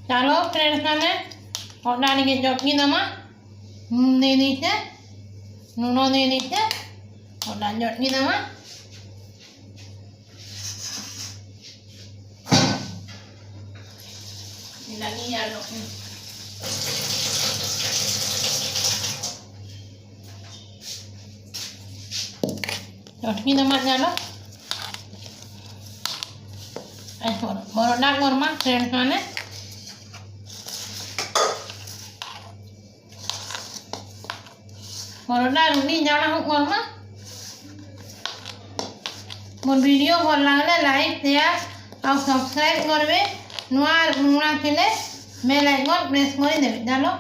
ચાલો ફ્રેન્ડ્સ મને ઓડાની ચટણી દમાં નૂન દે દીધે નૂનો દે દીધે ઓડાની ચટણી દમાં lagi ano chutney naman ano ay baru nak normal friends mana baru nak ini jangan huk normal mon video ভাল লাগলে like share আর subscribe করবে noir नुना खेले मैं like और प्रेस कर देवे डालो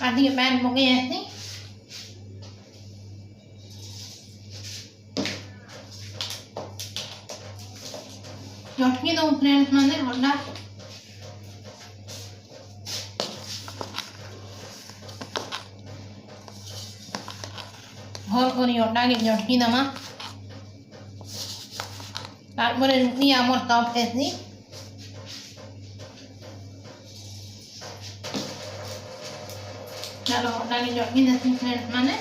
आदि पैन पके ऐसे चटनी दो फ्रेंड्स माने बड़ा और कोरी ओटा के चटनी दमा तारपरे नी आमर टॉप ऐसे चलो lagi chutney desi friends mane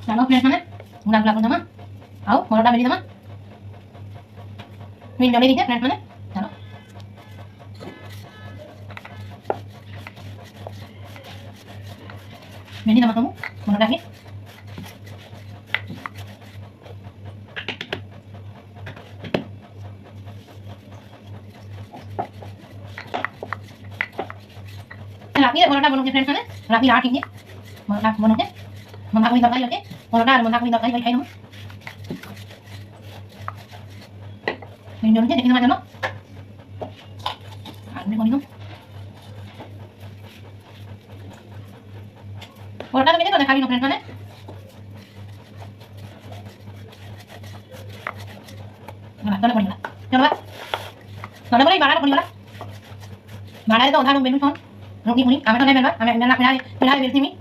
chalo friends mane gula nama au moroda beli nama min jole dite friends mane chalo ini nama kamu mau lagi lagi mau ada bonusnya friends mana lagi artinya mau ada bonusnya mau aku minta lagi oke mau minta lagi kayak kamu minumnya jadi nama dulu ini mau minum Borda में देखो ना खाली no friends माने ना तो पड़ी चलो तो बोले बाड़ा पड़ी वाला बाड़ा तो उधार बेनु फोन रोटी पुनी हमें तो नहीं मिलवा हमें मिला बेरती में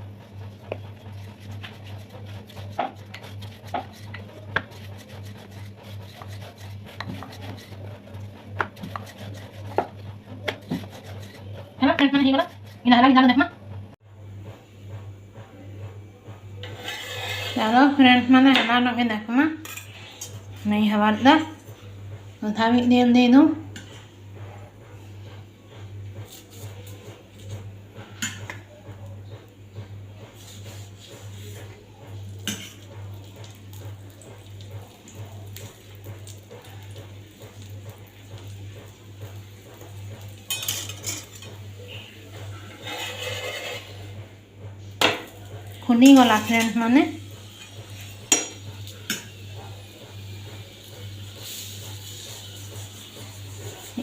है फ्रेंड्स माने ही बोला इन अलग जानो देखमा चलो फ्रेंड्स मैंने हमारा के देखमा नहीं हवादा तथा भी दे दूँ खुली गला फ्रेंड्स मैंने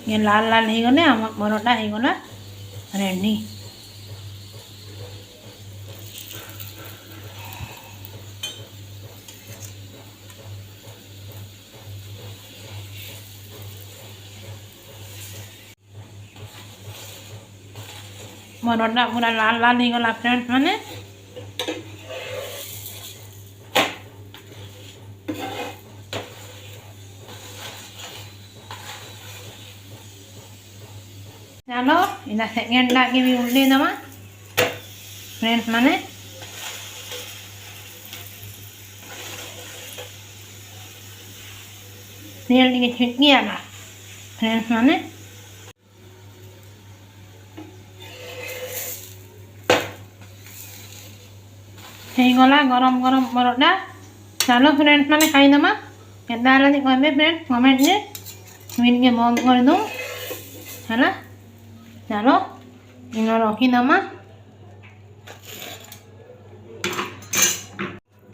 ये लाल लाल हो गले आम बरटा हो गला रेडी बरटा पूरा लाल लाल हो गला फ्रेंड्स मैंने चलो इला सेकेंड लागे भी उल्ले दमा फ्रेंड्स माने तेल टिके छिटकी आला फ्रेंड्स माने हे गला गरम गरम बरटा चलो फ्रेंड्स माने खाई दमा केदा आला नी कहबे फ्रेंड्स कमेंट ने वीडियो के बंद कर दूं है ना चलो इन रखी दमा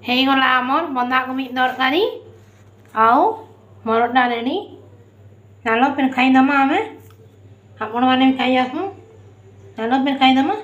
हे गला आमर बंधाकोबी तरकारी आउ मरटा रेडी चलो फिर खाई दमा हमें आपण मैंने भी खाई आसू चलो फिर खाई दमा।